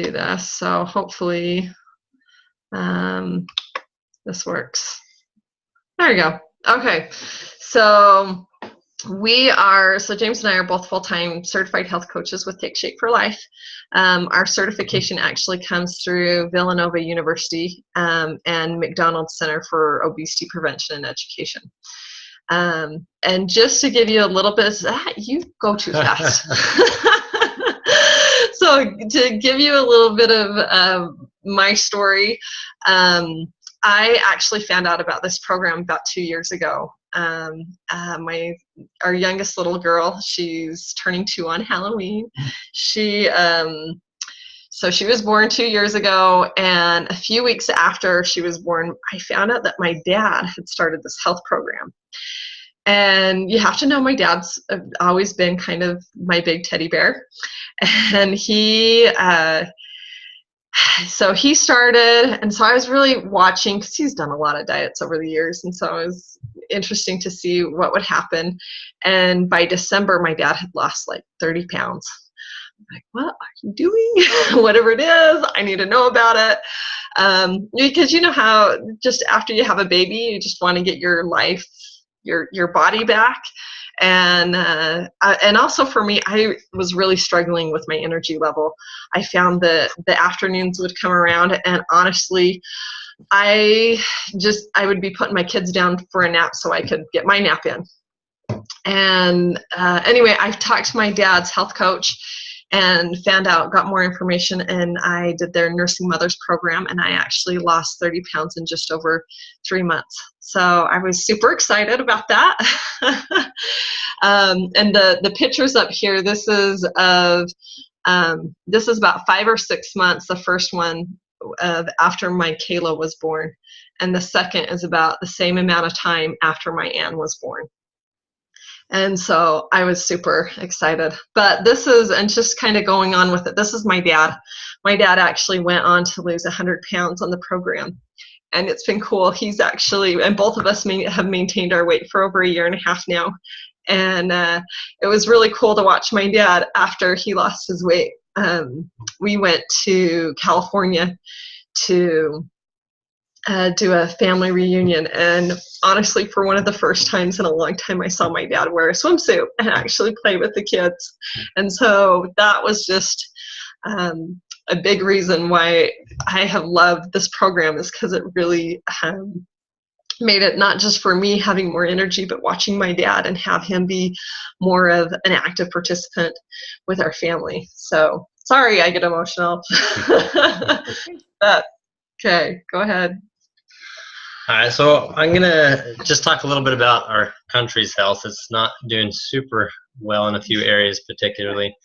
do this. So hopefully this works. There you go. Okay, so James and I are both full-time certified health coaches with Take Shape for Life. Our certification actually comes through Villanova University and McDonald Center for Obesity Prevention and Education. And just to give you a little bit, you go too fast. So to give you a little bit of my story, I actually found out about this program about 2 years ago. Our youngest little girl, she's turning 2 on Halloween. So she was born 2 years ago, and a few weeks after she was born, I found out that my dad had started this health program. And you have to know, my dad's always been kind of my big teddy bear. And so he started, and so I was really watching, because he's done a lot of diets over the years, and so it was interesting to see what would happen. And by December, my dad had lost like 30 pounds. I'm like, what are you doing? Whatever it is, I need to know about it. Because you know how just after you have a baby, you just want to get your life, your body back. And also for me, I was really struggling with my energy level. I found that the afternoons would come around, and honestly, I would be putting my kids down for a nap so I could get my nap in. And anyway, I talked to my dad's health coach and got more information, and I did their Nursing Mothers program, and I actually lost 30 pounds in just over 3 months. So I was super excited about that. And the pictures up here, this is about 5 or 6 months, the first one after my Kayla was born, and the second is about the same amount of time after my Ann was born. And so I was super excited. But and just kind of going on with it, this is my dad. My dad actually went on to lose 100 pounds on the program. And it's been cool. He's actually, and both of us have maintained our weight for over 1.5 years now. And it was really cool to watch my dad after he lost his weight. We went to California to do a family reunion, and honestly, for one of the first times in a long time, I saw my dad wear a swimsuit and actually play with the kids. And so that was just a big reason why I have loved this program, is because it really made it not just for me having more energy, but watching my dad and have him be more of an active participant with our family. So sorry, I get emotional. But okay, go ahead. All right, so I'm going to just talk a little bit about our country's health. It's not doing super well in a few areas particularly.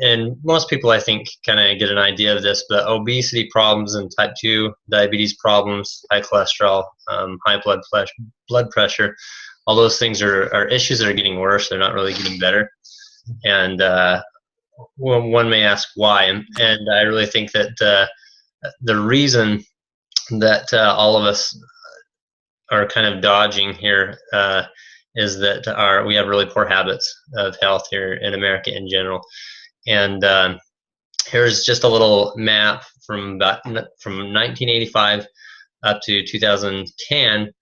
And most people, I think, kind of get an idea of this, but obesity problems and type 2 diabetes problems, high cholesterol, high blood pressure, all those things are issues that are getting worse. They're not really getting better. And one may ask why. And I really think that the reason that all of us are kind of dodging here is that we have really poor habits of health here in America in general. And here's just a little map from 1985 up to 2010,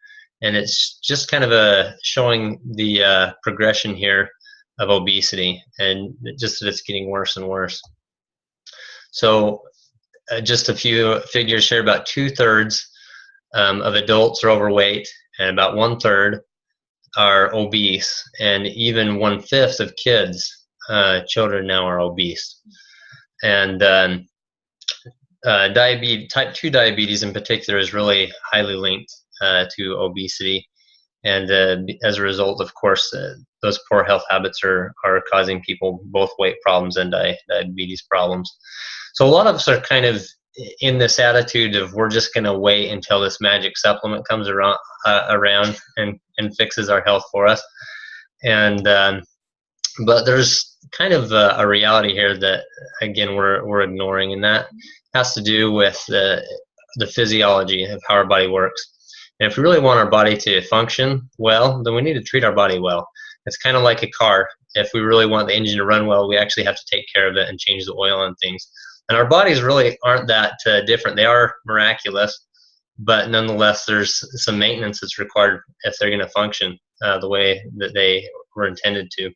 and it's just kind of showing the progression here of obesity, and just that it's getting worse and worse. So just a few figures here: about 2/3 of adults are overweight, and about 1/3 are obese, and even 1/5 of kids, children now, are obese. And type 2 diabetes in particular is really highly linked to obesity, and as a result, of course, those poor health habits are causing people both weight problems and diabetes problems. So a lot of us are kind of in this attitude of we're just going to wait until this magic supplement comes around and fixes our health for us. And but there's kind of a reality here that, again, we're ignoring, and that has to do with the physiology of how our body works. And if we really want our body to function well, then we need to treat our body well. It's kind of like a car. If we really want the engine to run well, we actually have to take care of it and change the oil on things. And our bodies really aren't that different. They are miraculous, but nonetheless, there's some maintenance that's required if they're going to function the way that they were intended to.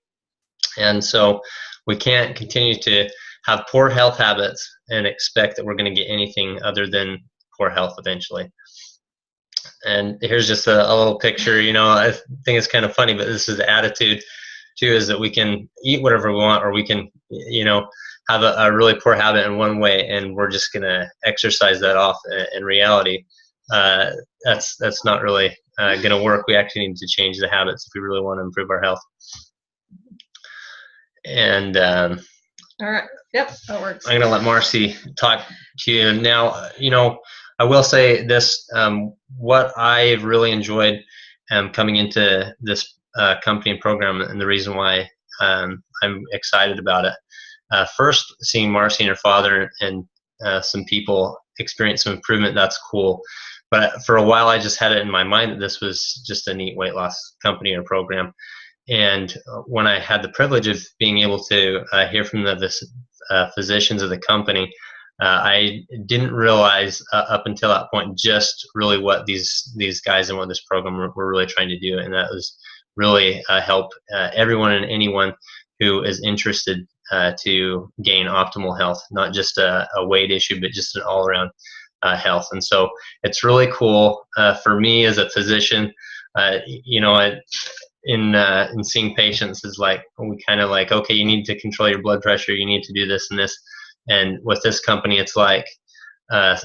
And so we can't continue to have poor health habits and expect that we're going to get anything other than poor health eventually. And here's just a little picture. I think it's kind of funny, but this is the attitude too, is that we can eat whatever we want, or we can, have a really poor habit in one way, and we're just going to exercise that off. In reality, that's not really going to work. We actually need to change the habits if we really want to improve our health. And all right, yep, that works. I'm going to let Marcy talk to you now. I will say this: what I really enjoyed coming into this company and program, and the reason why I'm excited about it. First, seeing Marcy and her father and some people experience some improvement, that's cool. But for a while, I just had it in my mind that this was just a neat weight loss company or program. And when I had the privilege of being able to hear from the physicians of the company, I didn't realize up until that point just really what these guys and what this program were really trying to do, and that was really help everyone and anyone who is interested to gain optimal health, not just a weight issue, but just an all-around health. And so it's really cool for me as a physician. In seeing patients is like, we kind of like, okay, you need to control your blood pressure, you need to do this and this. And with this company, it's like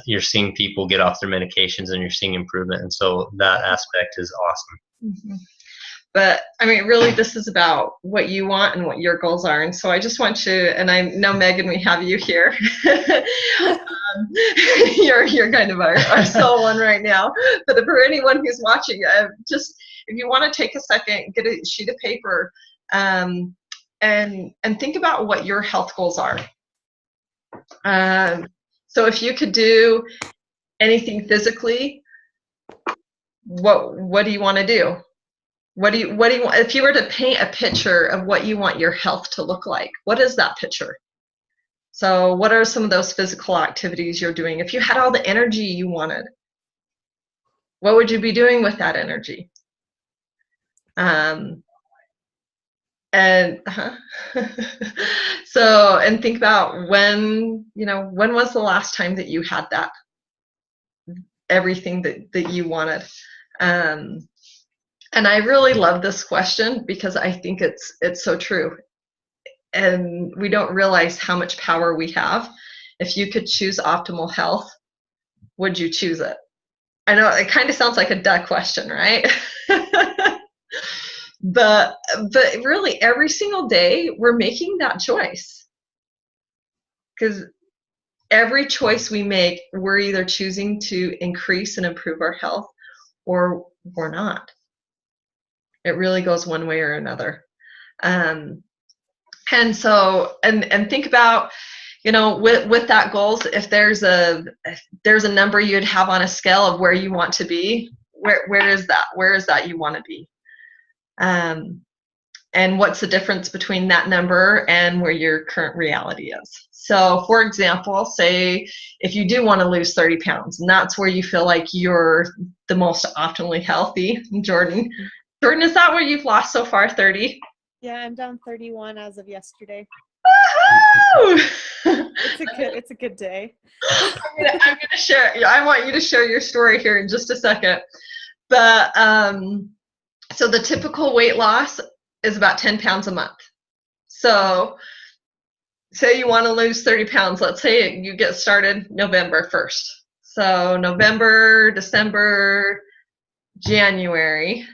you're seeing people get off their medications and you're seeing improvement. And so that aspect is awesome. Mm-hmm. But I mean, really, this is about what you want and what your goals are. And so I just want you, and I know, Megan, we have you here. You're kind of our soul one right now. But for anyone who's watching, just if you want to take a second, get a sheet of paper, and think about what your health goals are. So if you could do anything physically, what do you want to do? What do you want? If you were to paint a picture of what you want your health to look like, what is that picture? So what are some of those physical activities you're doing? If you had all the energy you wanted, what would you be doing with that energy? And think about when was the last time that you had that, everything that you wanted. And I really love this question because I think it's so true. And we don't realize how much power we have. If you could choose optimal health, would you choose it? I know it kind of sounds like a duh question, right? But really, every single day, we're making that choice. Because every choice we make, we're either choosing to increase and improve our health, or we're not. It really goes one way or another. And so, and think about, with that goals, if there's a number you'd have on a scale of where you want to be, where is that? Where is that you want to be? And what's the difference between that number and where your current reality is? So, for example, say if you do want to lose 30 pounds, and that's where you feel like you're the most optimally healthy, Jordon, is that where you've lost so far, 30? Yeah, I'm down 31 as of yesterday. Woohoo! It's a good day. I'm gonna share. I want you to share your story here in just a second. But so the typical weight loss is about 10 pounds a month. So say you want to lose 30 pounds. Let's say you get started November 1st. So November, December, January.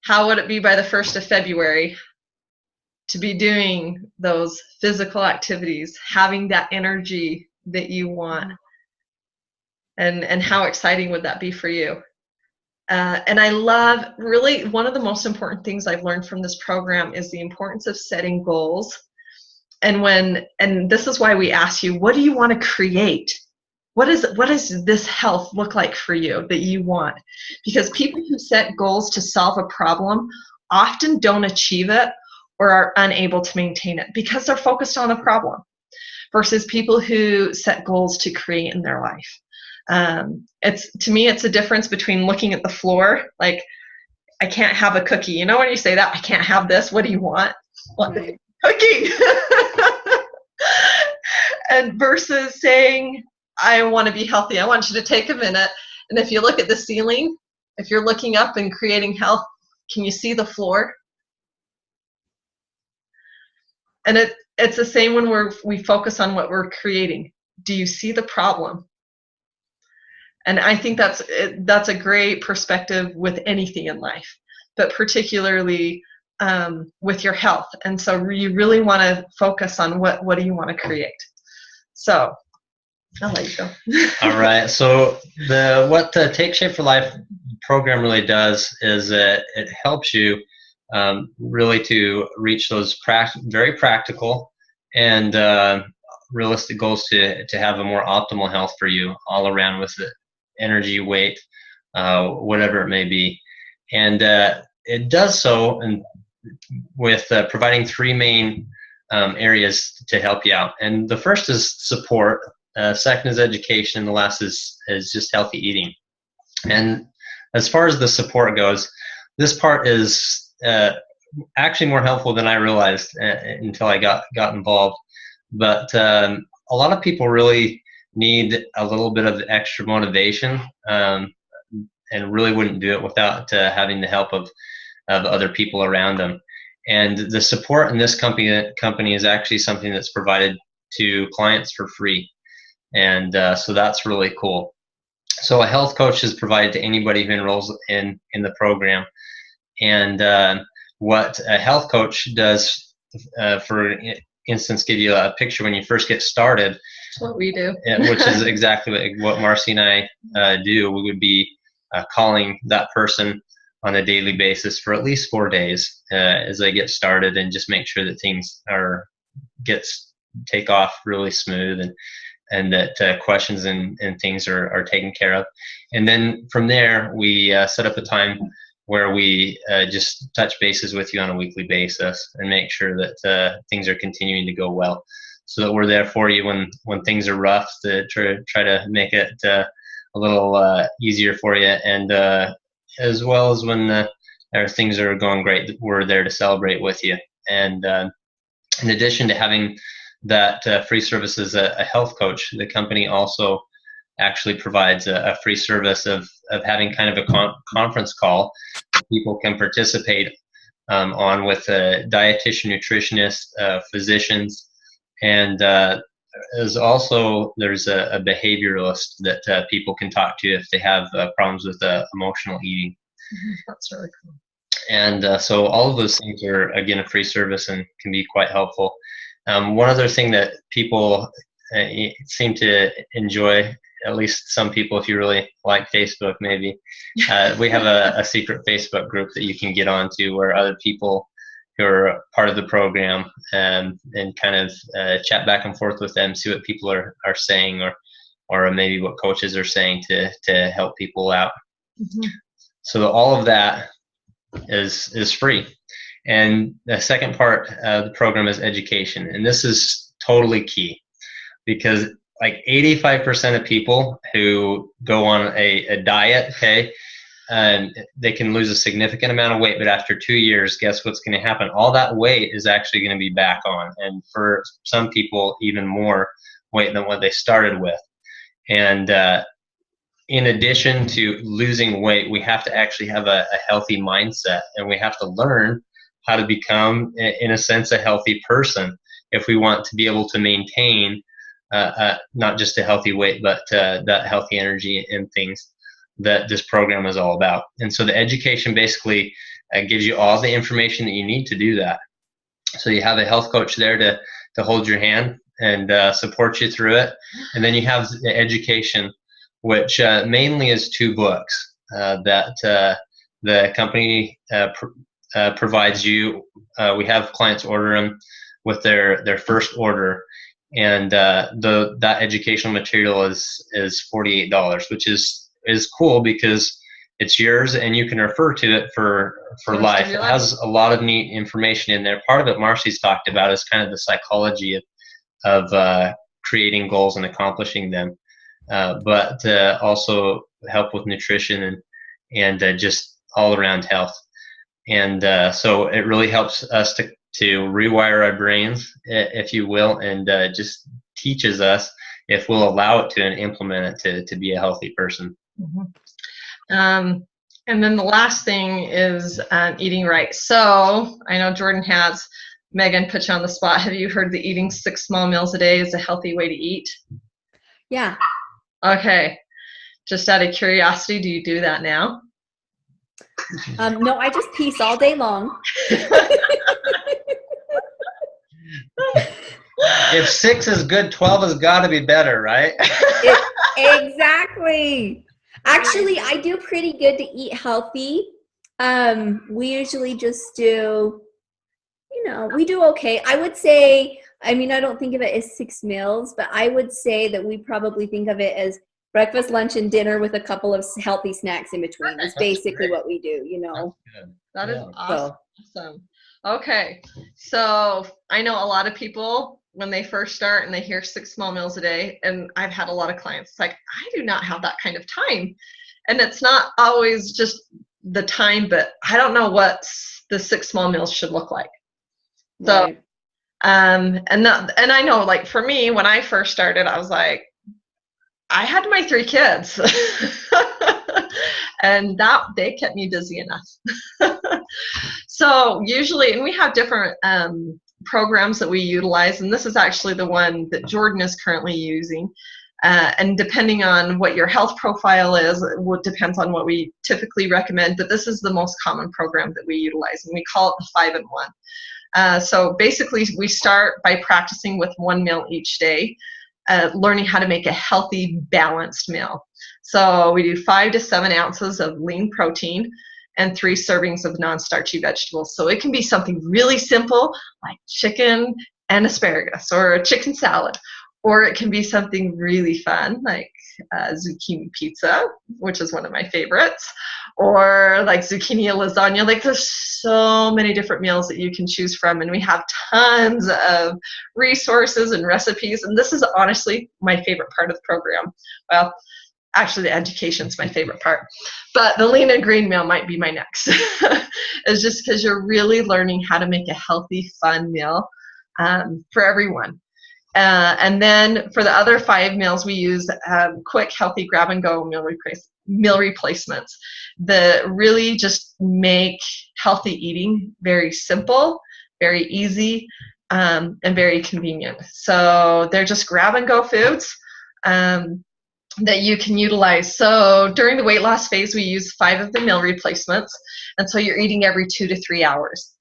How would it be by the 1st of February to be doing those physical activities, having that energy that you want? And how exciting would that be for you? And I love, really, one of the most important things I've learned from this program is the importance of setting goals. And this is why we ask you, what do you want to create? What does this health look like for you that you want? Because people who set goals to solve a problem often don't achieve it or are unable to maintain it because they're focused on the problem, versus people who set goals to create in their life. To me, it's a difference between looking at the floor, like, I can't have a cookie. You know when you say that, I can't have this, what do you want? What, Right. cookie? And versus saying, I want to be healthy. I want you to take a minute, and if you look at the ceiling, if you're looking up and creating health, can you see the floor? And it's the same when we focus on what we're creating. Do you see the problem? And I think that's a great perspective with anything in life, but particularly with your health. And so you really want to focus on what do you want to create. So I'll let you go. All right. So what the Take Shape for Life program really does is it helps you really to reach those very practical and realistic goals to have a more optimal health for you all around, with the energy, weight, whatever it may be. And it does so with providing three main areas to help you out. And the first is support, second is education, and the last is just healthy eating. And as far as the support goes, this part is actually more helpful than I realized until I got involved. But a lot of people really need a little bit of extra motivation, and really wouldn't do it without having the help of other people around them. And the support in this company is actually something that's provided to clients for free. And so that's really cool. So a health coach is provided to anybody who enrolls in the program. And what a health coach does, for instance, give you a picture when you first get started. That's what we do. Which is exactly what Marcy and I do. We would be calling that person on a daily basis for at least 4 days as they get started, and just make sure that things take off really smooth, and that questions and things are taken care of. And then from there, we set up a time where we just touch bases with you on a weekly basis and make sure that things are continuing to go well, so that we're there for you when things are rough, to try to make it a little easier for you, and as well as when things are going great, we're there to celebrate with you. And in addition to having that free service as a health coach, the company also actually provides a free service of having kind of a conference call that people can participate on with a dietitian, nutritionist, physicians, and there's a behavioralist that people can talk to if they have problems with emotional eating. That's really cool. And so all of those things are, again, a free service and can be quite helpful. One other thing that people seem to enjoy, at least some people, if you really like Facebook, maybe, we have a secret Facebook group that you can get onto, where other people who are part of the program and kind of chat back and forth with them, see what people are saying, or maybe what coaches are saying to help people out. Mm-hmm. So all of that is free. And the second part of the program is education. And this is totally key, because like 85% of people who go on a diet, okay, they can lose a significant amount of weight, but after 2 years, guess what's going to happen? All that weight is actually going to be back on. And for some people, even more weight than what they started with. And in addition to losing weight, we have to actually have a healthy mindset, and we have to learn how to become, in a sense, a healthy person if we want to be able to maintain not just a healthy weight, but that healthy energy and things that this program is all about. And so the education basically gives you all the information that you need to do that. So you have a health coach there to hold your hand and support you through it. And then you have the education, which mainly is 2 books that the company provides you. We have clients order them with their first order, and that educational material is $48, which is cool, because it's yours, and you can refer to it for life. It has a lot of neat information in there. Part of it Marcy's talked about is kind of the psychology of creating goals and accomplishing them, but also help with nutrition and just all around health. And so it really helps us to rewire our brains, if you will, and just teaches us, if we'll allow it to and implement it, to be a healthy person. And then the last thing is eating right. So I know Jordan has. Megan, put you on the spot. Have you heard that eating 6 small meals a day is a healthy way to eat? Yeah. Okay. Just out of curiosity, do you do that now? No, I just piece all day long. If 6 is good, 12 has got to be better, right? Exactly. Actually, I do pretty good to eat healthy. We usually just do, we do okay. I would say, I don't think of it as 6 meals, but I would say that we probably think of it as breakfast, lunch, and dinner with a couple of healthy snacks in between. It's basically what we do, That is awesome. Okay. So I know a lot of people, when they first start and they hear 6 small meals a day, and I've had a lot of clients, it's like, I do not have that kind of time. And it's not always just the time, but I don't know what the 6 small meals should look like. So, right. and I know, like, for me, when I first started, I was like, I had my 3 kids and they kept me busy enough. So usually, and we have different programs that we utilize, and this is actually the one that Jordan is currently using. And depending on what your health profile is, it depends on what we typically recommend, but this is the most common program that we utilize, and we call it the 5 in 1. So basically, we start by practicing with 1 meal each day, learning how to make a healthy, balanced meal. So we do 5 to 7 ounces of lean protein and 3 servings of non-starchy vegetables. So it can be something really simple, like chicken and asparagus, or a chicken salad, or it can be something really fun, like zucchini pizza, which is one of my favorites, or like zucchini lasagna. Like, there's so many different meals that you can choose from, and we have tons of resources and recipes, and this is honestly my favorite part of the program. Well, actually, the education's my favorite part, but the lean and green meal might be my next. It's just because you're really learning how to make a healthy, fun meal for everyone. And then for the other 5 meals, we use quick, healthy, grab-and-go meal replacements that really just make healthy eating very simple, very easy, and very convenient. So they're just grab-and-go foods that you can utilize. So during the weight loss phase, we use 5 of the meal replacements, and so you're eating every 2 to 3 hours.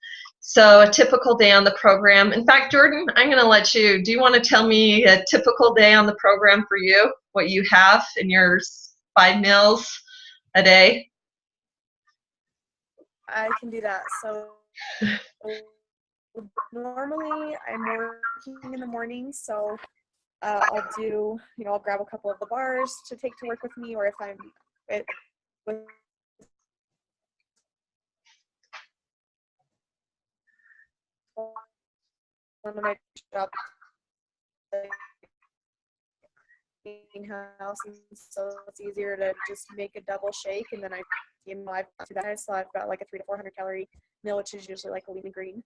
So a typical day on the program. In fact, Jordan, I'm going to let you. Do you want to tell me a typical day on the program for you? What you have in your 5 meals a day? I can do that. So normally I'm working in the morning, so I'll do, I'll grab a couple of the bars to take to work with me, or if I'm with one of my jobs, house, and so it's easier to just make a double shake, and then I've got to that, so I've got like a 300 to 400 calorie meal, which is usually like a lean and green.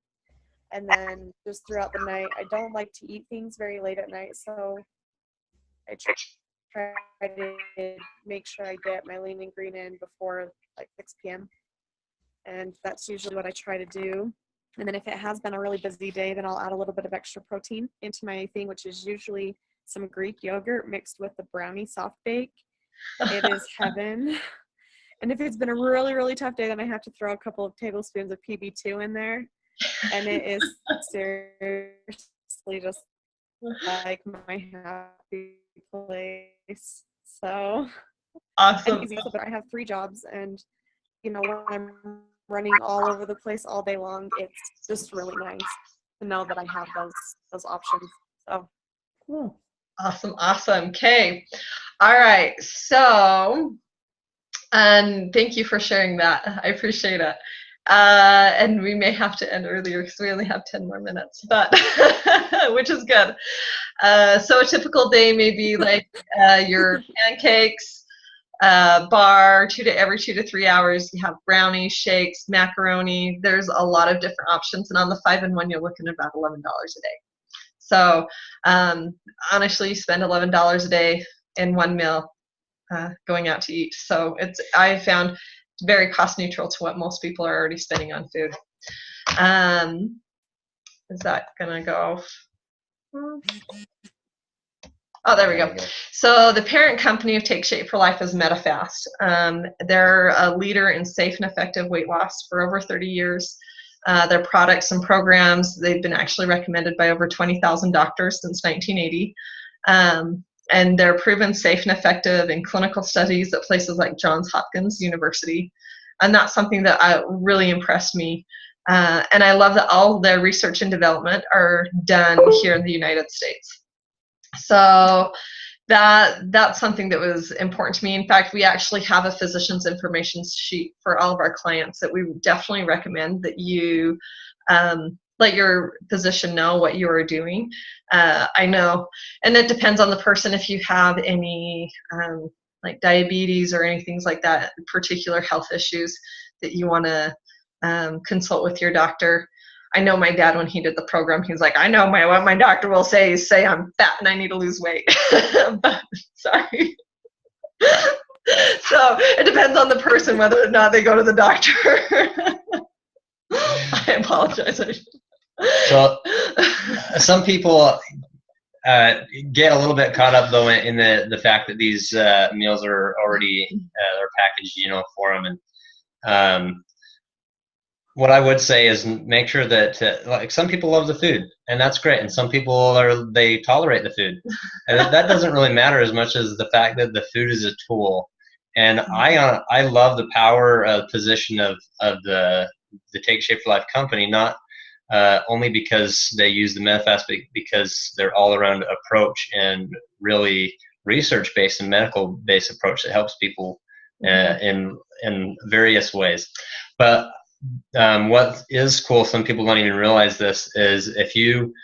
And then just throughout the night, I don't like to eat things very late at night, so I try to make sure I get my lean and green in before like 6 p.m. And that's usually what I try to do. And then if it has been a really busy day, then I'll add a little bit of extra protein into my thing, which is usually some Greek yogurt mixed with the brownie soft bake. It is heaven. And if it's been a really, really tough day, then I have to throw a couple of tablespoons of PB2 in there. And it is seriously just like my happy place. So Awesome. but I have 3 jobs, and when I'm running all over the place all day long, it's just really nice to know that I have those options. So cool. Awesome. Okay. All right. So And thank you for sharing that. I appreciate it. And we may have to end earlier because we only have 10 more minutes, but which is good. So a typical day may be like your pancakes, bar every 2 to 3 hours. You have brownies, shakes, macaroni. There's a lot of different options. And on the 5-in-1, you're looking at about $11 a day. So honestly, you spend $11 a day in one meal going out to eat. So I found it's very cost neutral to what most people are already spending on food. Is that gonna go? Oh, there we go. So the parent company of Take Shape for Life is Medifast. They're a leader in safe and effective weight loss for over 30 years. Their products and programs, they've been actually recommended by over 20,000 doctors since 1980. And they're proven safe and effective in clinical studies at places like Johns Hopkins University. And that's something that really impressed me. And I love that all their research and development are done here in the United States. So that's something that was important to me. In fact, we actually have a physician's information sheet for all of our clients that we definitely recommend that you let your physician know what you are doing. I know, and it depends on the person if you have any like diabetes or anything like that, particular health issues that you want to consult with your doctor. I know my dad, when he did the program, he's like, I know what my doctor will say is say I'm fat and I need to lose weight. But sorry. So it depends on the person whether or not they go to the doctor. I apologize. So some people get a little bit caught up though in the fact that these meals are already they're packaged, for them. And what I would say is make sure that like some people love the food, and that's great, and some people they tolerate the food, and that doesn't really matter as much as the fact that the food is a tool. And I love the power position of the Take Shape for Life company, not only because they use the Medifast, but because they're all around approach and really research based and medical based approach that helps people in various ways. But what is cool, some people don't even realize this, is if you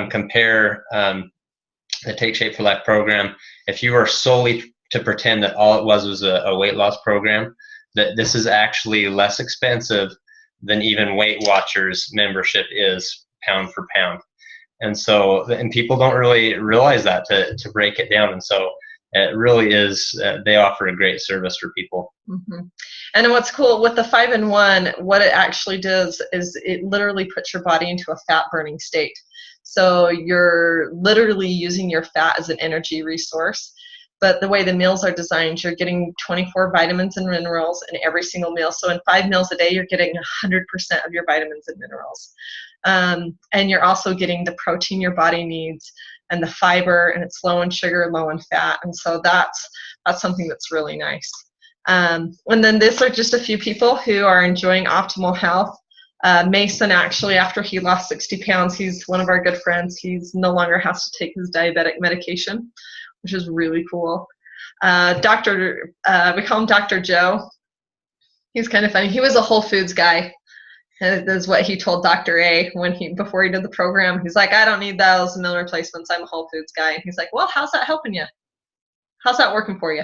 compare the Take Shape for Life program, if you were solely to pretend that all it was a weight loss program, that this is actually less expensive than even Weight Watchers membership is pound for pound. And so, and people don't really realize that to break it down. And so it really is, they offer a great service for people. Mm-hmm. And what's cool with the 5-in-1, what it actually does is it literally puts your body into a fat burning state. So you're literally using your fat as an energy resource. But the way the meals are designed, you're getting 24 vitamins and minerals in every single meal. So in 5 meals a day, you're getting 100% of your vitamins and minerals. And you're also getting the protein your body needs and the fiber, and it's low in sugar, low in fat. And so that's something that's really nice. And then these are just a few people who are enjoying optimal health. Mason, actually, after he lost 60 pounds, he's one of our good friends. He's no longer has to take his diabetic medication, which is really cool. We call him Dr. Joe. He's kind of funny. He was a Whole Foods guy. And that's what he told Dr. A before he did the program. He's like, I don't need those meal replacements. I'm a Whole Foods guy. And he's like, well, how's that helping you? How's that working for you?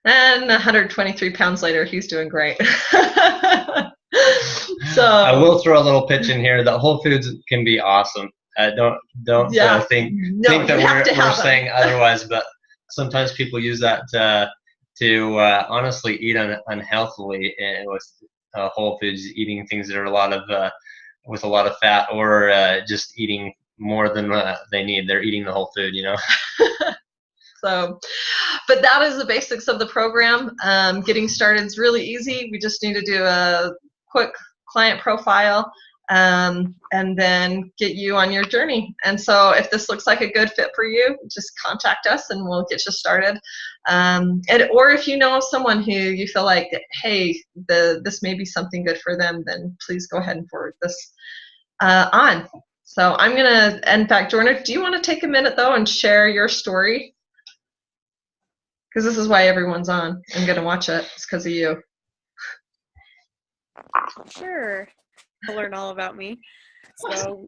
And 123 pounds later, he's doing great. So I will throw a little pitch in here that Whole Foods can be awesome. Don't think that we're saying otherwise, but sometimes people use that to honestly eat unhealthily with Whole Foods, eating things that are with a lot of fat, or just eating more than they need. They're eating the whole food, So, but that is the basics of the program. Getting started is really easy. We just need to do a quick client profile and then get you on your journey. And so if this looks like a good fit for you, just contact us and we'll get you started. Or if you know of someone who you feel like, hey, this may be something good for them, then please go ahead and forward this on. So I'm going to, in fact, Jordon, do you want to take a minute, though, and share your story? Because this is why everyone's on. I'm going to watch it. It's because of you. Sure. To learn all about me. So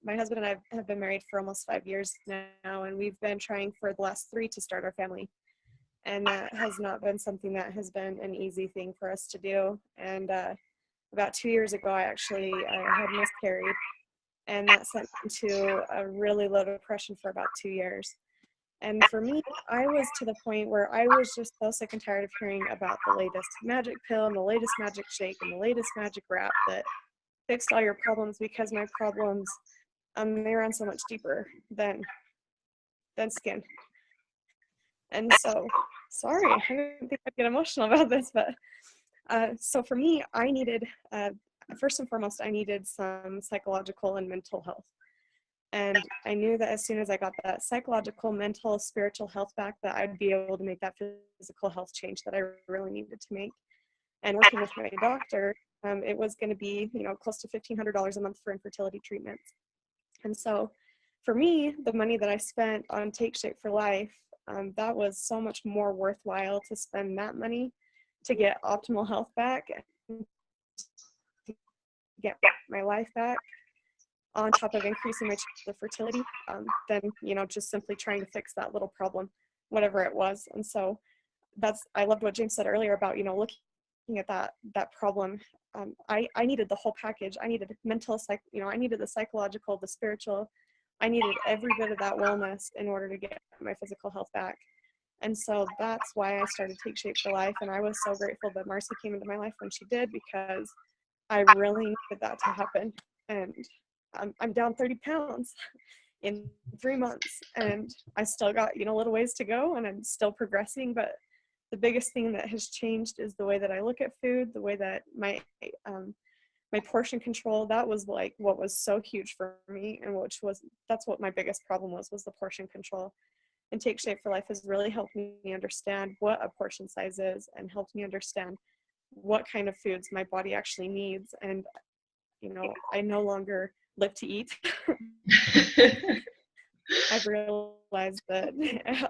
my husband and I have been married for almost 5 years now, and we've been trying for the last 3 to start our family. And that has not been something that has been an easy thing for us to do. And about 2 years ago, I had miscarried, and that sent me into a really low depression for about 2 years. And for me, I was to the point where I was just so sick and tired of hearing about the latest magic pill and the latest magic shake and the latest magic wrap that fixed all your problems, because my problems, they run so much deeper than skin. And so, sorry, I didn't think I'd get emotional about this, but so for me, I needed, first and foremost, I needed some psychological and mental health. And I knew that as soon as I got that psychological, mental, spiritual health back, that I'd be able to make that physical health change that I really needed to make. And working with my doctor, it was going to be, close to $1,500 a month for infertility treatments. And so for me, the money that I spent on Take Shape for Life, that was so much more worthwhile to spend that money to get optimal health back, and get my life back, on top of increasing my chance of fertility, than, just simply trying to fix that little problem, whatever it was. And so I loved what James said earlier about, looking at that problem. I needed the whole package. I needed mental, I needed the psychological, the spiritual. I needed every bit of that wellness in order to get my physical health back. And so that's why I started Take Shape for Life. And I was so grateful that Marcy came into my life when she did, because I really needed that to happen. And I'm down 30 pounds in 3 months, and I still got, little ways to go, and I'm still progressing. But the biggest thing that has changed is the way that I look at food, the way that my portion control. That was like what was so huge for me, and that's what my biggest problem was the portion control. And Take Shape for Life has really helped me understand what a portion size is, and helped me understand what kind of foods my body actually needs. And I no longer live to eat. I've realized that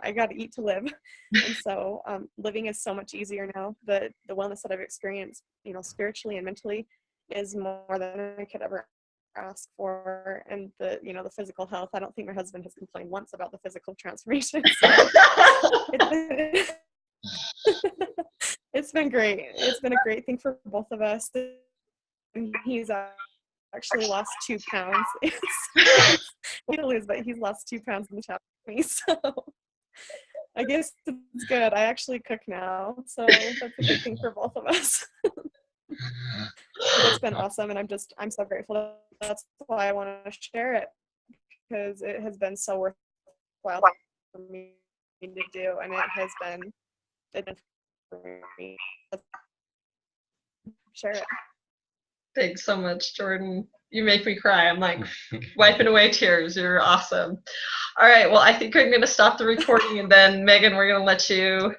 I got to eat to live. And so living is so much easier now. The wellness that I've experienced, spiritually and mentally, is more than I could ever ask for. And the physical health, I don't think my husband has complained once about the physical transformation. So it's been great. It's been a great thing for both of us. He's actually lost 2 pounds. He lose, but he's lost 2 pounds in the chat with me. So I guess it's good. I actually cook now, so that's a good thing for both of us. It's been awesome, and I'm so grateful. That's why I want to share it, because it has been so worthwhile for me to do, and it has been for me. Share it. Thanks so much, Jordan. You make me cry. I'm like wiping away tears. You're awesome. All right. Well, I think I'm going to stop the recording, and then Megan, we're going to let you